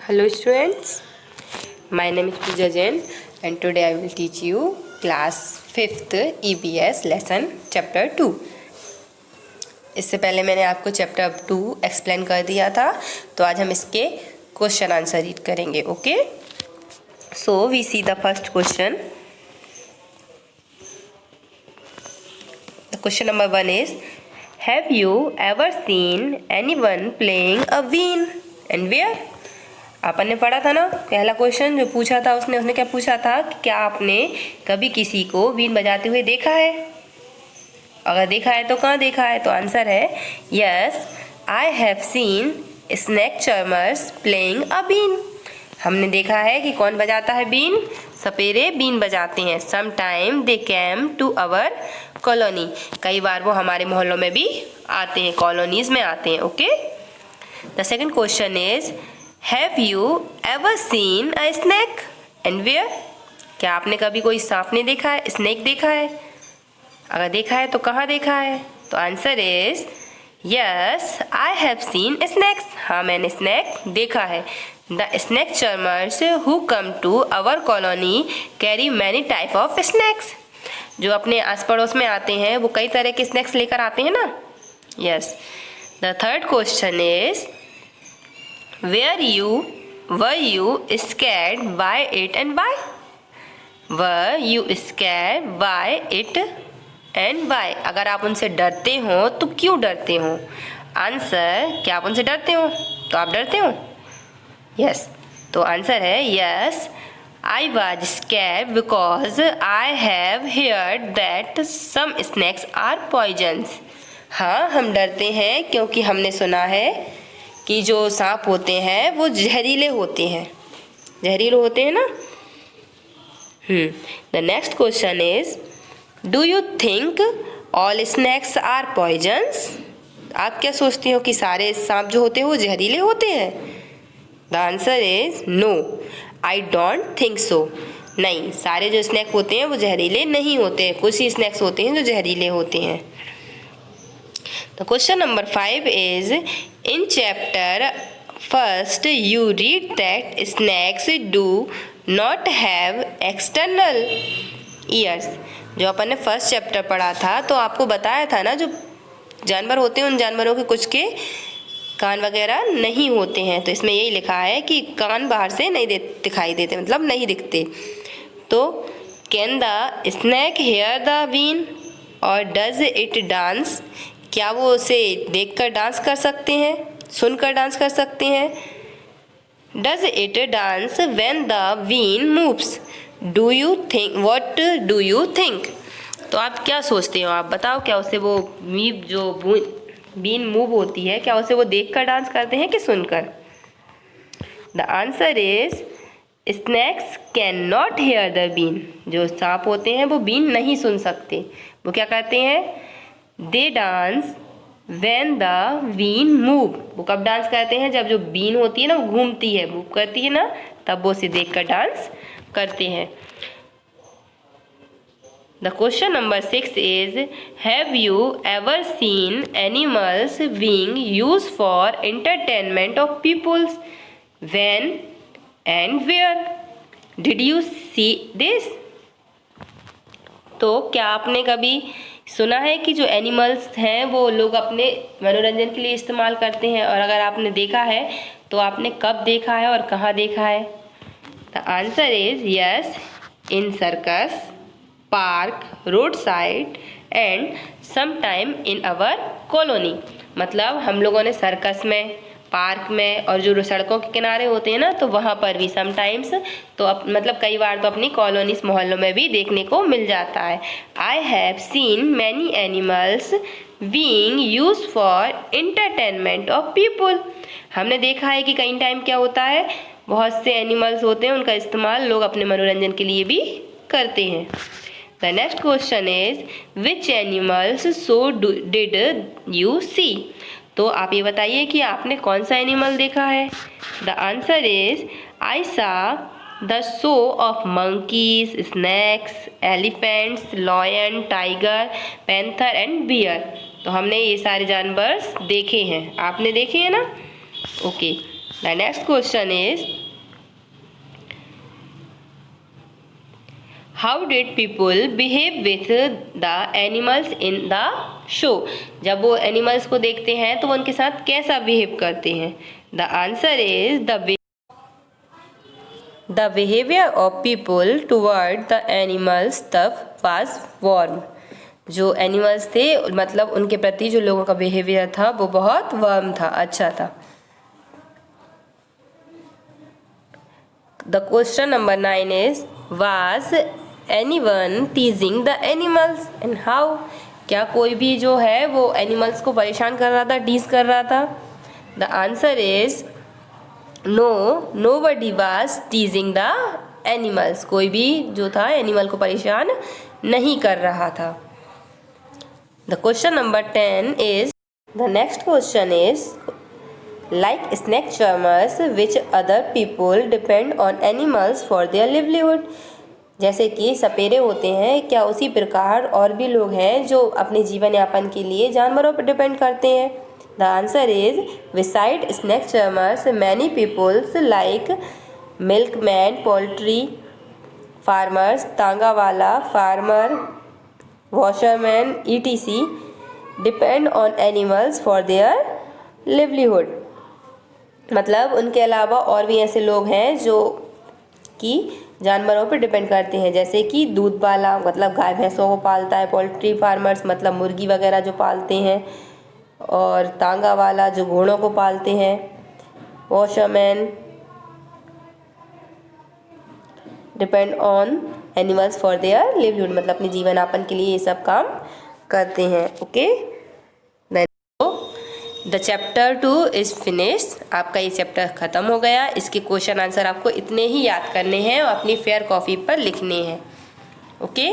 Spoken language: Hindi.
Hello students, my name is Pooja Jain and today I will teach you class 5th EBS lesson chapter 2। इससे पहले मैंने आपको चैप्टर 2 एक्सप्लेन कर दिया था, तो आज हम इसके क्वेश्चन आंसर रीड करेंगे। Okay, so we see the first question. The question number 1 is, have you ever seen anyone playing a been and where? अपन ने पढ़ा था ना पहला क्वेश्चन जो पूछा था, उसने क्या पूछा था कि क्या आपने कभी किसी को बीन बजाते हुए देखा है? अगर देखा है तो कहाँ देखा है? तो आंसर है yes, I have seen snake charmers playing a been. हमने देखा है कि कौन बजाता है बीन? सपेरे बीन बजाते हैं। Some time they came to our colony, कई बार वो हमारे मोहल्लों में भी आते हैं, कॉलोनीज में आते हैं। Okay, the second question is, have you ever seen a snake and where? क्या आपने कभी कोई सांप ने देखा है, स्नैक देखा है? अगर देखा है तो कहाँ देखा है? तो answer is yes, I have seen snakes. हाँ, मैंने स्नैक देखा है। The snake charmers who come to our colony carry many type of snakes. जो अपने आस पड़ोस में आते हैं वो कई तरह के स्नैक्स लेकर आते हैं ना। Yes, the third question is, were you scared by it and why? Were you scared by it and why? अगर आप उनसे डरते हो तो क्यों डरते हो? आंसर, क्या आप उनसे डरते हो? तो आप डरते हो? यस, तो आंसर है yes, I was scared because I have heard that some snakes are poisons। हाँ, हम डरते हैं क्योंकि हमने सुना है कि जो सांप होते हैं वो जहरीले होते हैं। जहरीले होते हैं ना। The next question is, do you think all snakes are poisons? आप क्या सोचते हो कि सारे सांप जो होते हैं वो जहरीले होते हैं? The answer is no, I don't think so. नहीं, सारे जो स्नैक होते हैं वो जहरीले नहीं होते हैं, कुछ ही स्नैक्स होते हैं जो जहरीले होते हैं। The question number 5 is, in chapter first you read that snakes do not have external ears। जो अपन ने फर्स्ट चैप्टर पढ़ा था तो आपको बताया था ना, जो जानवर होते हैं उन जानवरों के कुछ के कान वगैरह नहीं होते हैं। तो इसमें यही लिखा है कि कान बाहर से नहीं दिखाई देते, मतलब नहीं दिखते। तो can the snake hear the been or does it dance? क्या वो उसे देखकर डांस कर सकते हैं, सुनकर डांस कर सकते हैं? Does it dance when the been moves? Do you think, what do you think? तो आप क्या सोचते हो? आप बताओ, क्या उसे वो बीन मूव होती है, क्या उसे वो देखकर डांस करते हैं कि सुनकर? The answer is snakes can not hear the been. जो सांप होते हैं वो बीन नहीं सुन सकते। वो क्या करते हैं? They dance when the been move. वो कब डांस करते हैं? जब जो बीन होती है ना वो घूमती है, मूव करती है ना, तब वो उसे देखकर डांस करते हैं। The question number 6 is, have you ever seen animals being used for entertainment of peoples? When and where did you see this? तो क्या आपने कभी सुना है कि जो एनिमल्स हैं वो लोग अपने मनोरंजन के लिए इस्तेमाल करते हैं? और अगर आपने देखा है तो आपने कब देखा है और कहाँ देखा है? The answer is yes, in circus, park, road side and some time in our colony. मतलब हम लोगों ने सर्कस में, पार्क में और जो सड़कों के किनारे होते हैं ना, तो वहाँ पर भी समटाइम्स, तो मतलब कई बार तो अपनी कॉलोनीज मोहल्लों में भी देखने को मिल जाता है। आई have seen many animals being used for entertainment of people. हमने देखा है कि कई टाइम क्या होता है, बहुत से एनिमल्स होते हैं उनका इस्तेमाल लोग अपने मनोरंजन के लिए भी करते हैं। The next question is, which animals so did you see? तो आप ये बताइए कि आपने कौन सा एनिमल देखा है? The answer is I saw the show of monkeys, snakes, elephants, lion, tiger, panther and bear. तो हमने ये सारे जानवर देखे हैं। आपने देखे हैं ना? Okay, the next question is how did people behave with the animals in the show. जब वो एनिमल्स को देखते हैं तो वो उनके साथ कैसा बिहेव करते हैं। The answer is the behaviour of people toward the animals tough was warm. जो एनिमल्स थे मतलब उनके प्रति जो लोगों का बिहेवियर था वो बहुत वार्म था, अच्छा था। The question number 9 is was anyone टीजिंग the animals and how. क्या कोई भी जो है वो एनिमल्स को परेशान कर रहा था, टीज कर रहा था। The answer is no, nobody was teasing the animals. कोई भी जो था एनिमल को परेशान नहीं कर रहा था। The question number 10 is the next question is like snake charmers which other people depend on animals for their livelihood. जैसे कि सपेरे होते हैं, क्या उसी प्रकार और भी लोग हैं जो अपने जीवन यापन के लिए जानवरों पर डिपेंड करते हैं। The answer is beside snake charmers many peoples like milkman, poultry farmers, tonga wala farmer, washerman etc depend on animals for their livelihood. मतलब उनके अलावा और भी ऐसे लोग हैं जो कि जानवरों पर डिपेंड करते हैं, जैसे कि दूध वाला मतलब गाय भैंसों को पालता है, पोल्ट्री फार्मर्स मतलब मुर्गी वगैरह जो पालते हैं, और तांगा वाला जो घोड़ों को पालते हैं, washerman depend on animals for their livelihood मतलब अपने जीवन यापन के लिए ये सब काम करते हैं। Okay, the chapter 2 is finish. आपका ये चैप्टर ख़त्म हो गया। इसके क्वेश्चन आंसर आपको इतने ही याद करने हैं और अपनी फेयर कॉपी पर लिखने हैं। ओके।